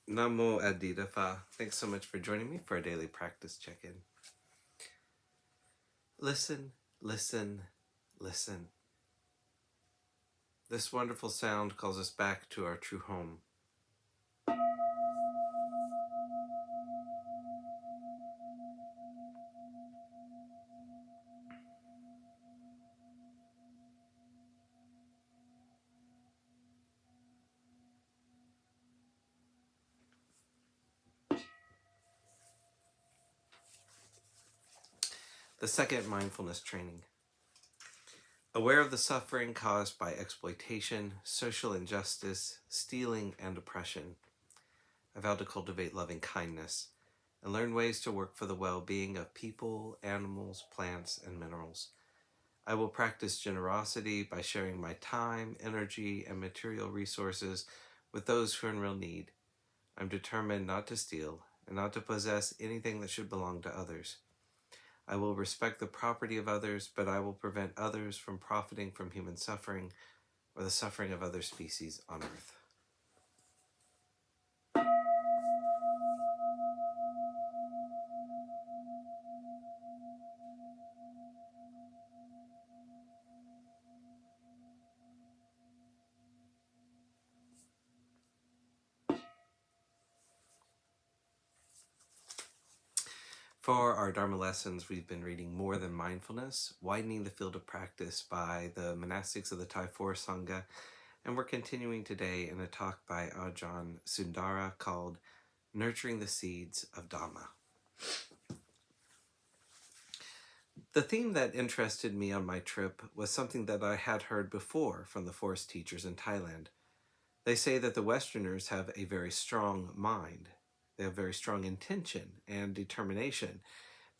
Namo Phat. Thanks so much for joining me for a daily practice check-in. Listen, listen, listen. This wonderful sound calls us back to our true home. The second mindfulness training. Aware of the suffering caused by exploitation, social injustice, stealing, and oppression, I vow to cultivate loving kindness and learn ways to work for the well-being of people, animals, plants, and minerals. I will practice generosity by sharing my time, energy, and material resources with those who are in real need. I'm determined not to steal and not to possess anything that should belong to others. I will respect the property of others, but I will prevent others from profiting from human suffering or the suffering of other species on earth. For our Dharma lessons, we've been reading More Than Mindfulness, Widening the Field of Practice by the Monastics of the Thai Forest Sangha, and we're continuing today in a talk by Ajahn Sundara called Nurturing the Seeds of Dhamma. The theme that interested me on my trip was something that I had heard before from the forest teachers in Thailand. They say that the Westerners have a very strong mind. They have very strong intention and determination.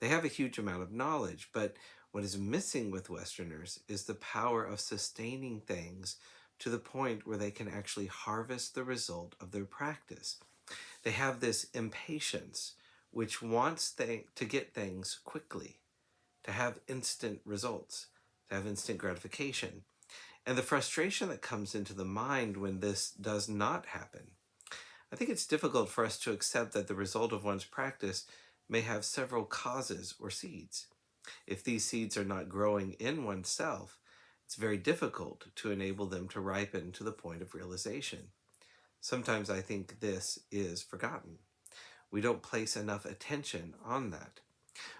They have a huge amount of knowledge, but what is missing with Westerners is the power of sustaining things to the point where they can actually harvest the result of their practice. They have this impatience which wants to get things quickly, to have instant results, to have instant gratification. And the frustration that comes into the mind when this does not happen. I think it's difficult for us to accept that the result of one's practice may have several causes or seeds. If these seeds are not growing in oneself, it's very difficult to enable them to ripen to the point of realization. Sometimes I think this is forgotten. We don't place enough attention on that.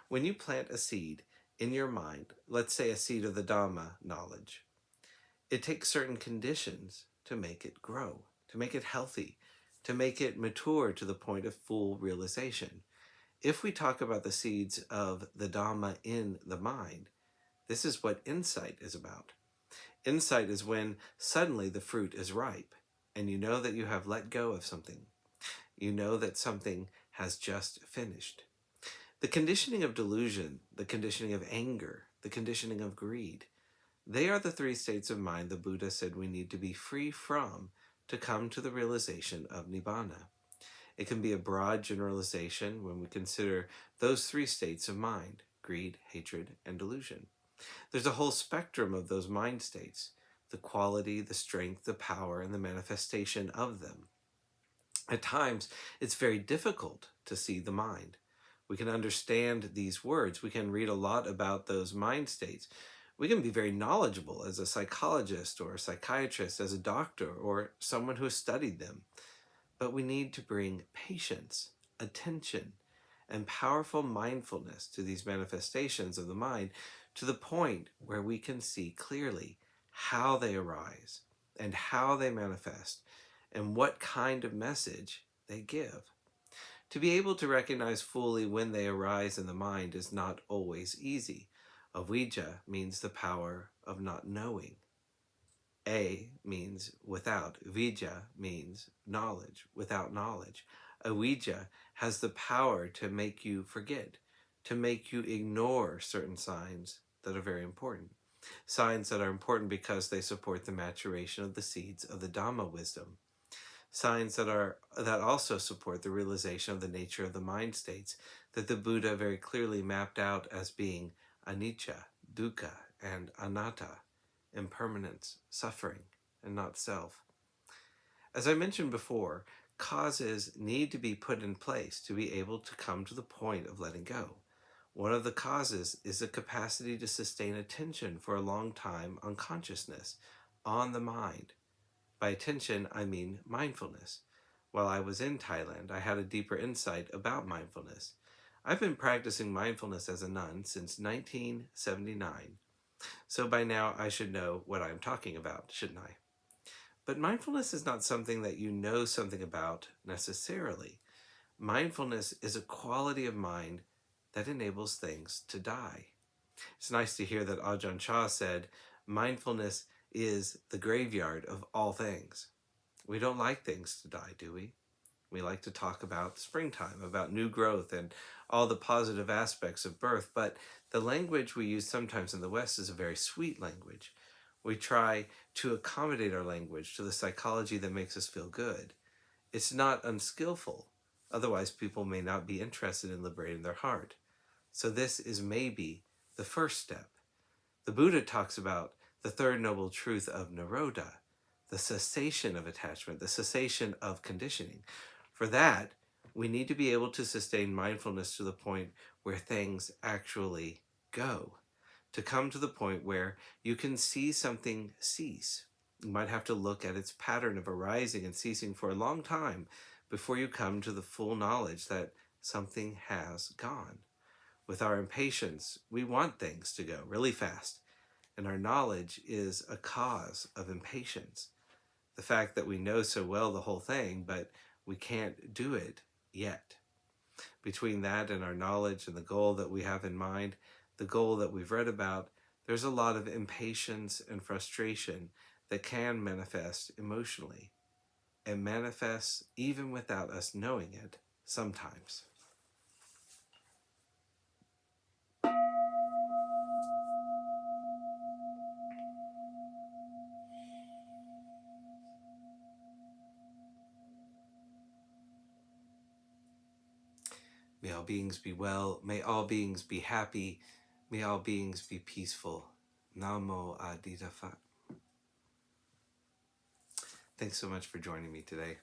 When you plant a seed in your mind, let's say a seed of the Dhamma knowledge, it takes certain conditions to make it grow, to make it healthy, to make it mature to the point of full realization. If we talk about the seeds of the Dhamma in the mind, this is what insight is about. Insight is when suddenly the fruit is ripe and you know that you have let go of something. You know that something has just finished. The conditioning of delusion, the conditioning of anger, the conditioning of greed, they are the three states of mind the Buddha said we need to be free from to come to the realization of Nibbana. It can be a broad generalization when we consider those three states of mind: greed, hatred, and delusion. There's a whole spectrum of those mind states, the quality, the strength, the power, and the manifestation of them. At times, it's very difficult to see the mind. We can understand these words. We can read a lot about those mind states. We can be very knowledgeable as a psychologist or a psychiatrist, as a doctor, or someone who has studied them. But we need to bring patience, attention, and powerful mindfulness to these manifestations of the mind to the point where we can see clearly how they arise and how they manifest and what kind of message they give. To be able to recognize fully when they arise in the mind is not always easy. Avijja means the power of not knowing. A means without. Vijja means knowledge, without knowledge. Avijja has the power to make you forget, to make you ignore certain signs that are very important. Signs that are important because they support the maturation of the seeds of the Dhamma wisdom. Signs that also support the realization of the nature of the mind states that the Buddha very clearly mapped out as being anicca, dukkha, and anatta, impermanence, suffering, and not self. As I mentioned before, causes need to be put in place to be able to come to the point of letting go. One of the causes is the capacity to sustain attention for a long time on consciousness, on the mind. By attention, I mean mindfulness. While I was in Thailand, I had a deeper insight about mindfulness. I've been practicing mindfulness as a nun since 1979, so by now I should know what I'm talking about, shouldn't I? But mindfulness is not something that you know something about necessarily. Mindfulness is a quality of mind that enables things to die. It's nice to hear that Ajahn Chah said, mindfulness is the graveyard of all things. We don't like things to die, do we? We like to talk about springtime, about new growth and all the positive aspects of birth, but the language we use sometimes in the West is a very sweet language. We try to accommodate our language to the psychology that makes us feel good. It's not unskillful, otherwise people may not be interested in liberating their heart. So this is maybe the first step. The Buddha talks about the third noble truth of Nirodha, the cessation of attachment, the cessation of conditioning. For that, we need to be able to sustain mindfulness to the point where things actually go, to come to the point where you can see something cease. You might have to look at its pattern of arising and ceasing for a long time before you come to the full knowledge that something has gone. With our impatience, we want things to go really fast, and our knowledge is a cause of impatience. The fact that we know so well the whole thing, but we can't do it yet. Between that and our knowledge and the goal that we have in mind, the goal that we've read about, there's a lot of impatience and frustration that can manifest emotionally, and manifests even without us knowing it sometimes. May all beings be well. May all beings be happy. May all beings be peaceful. Namo Adida Phat. Thanks so much for joining me today.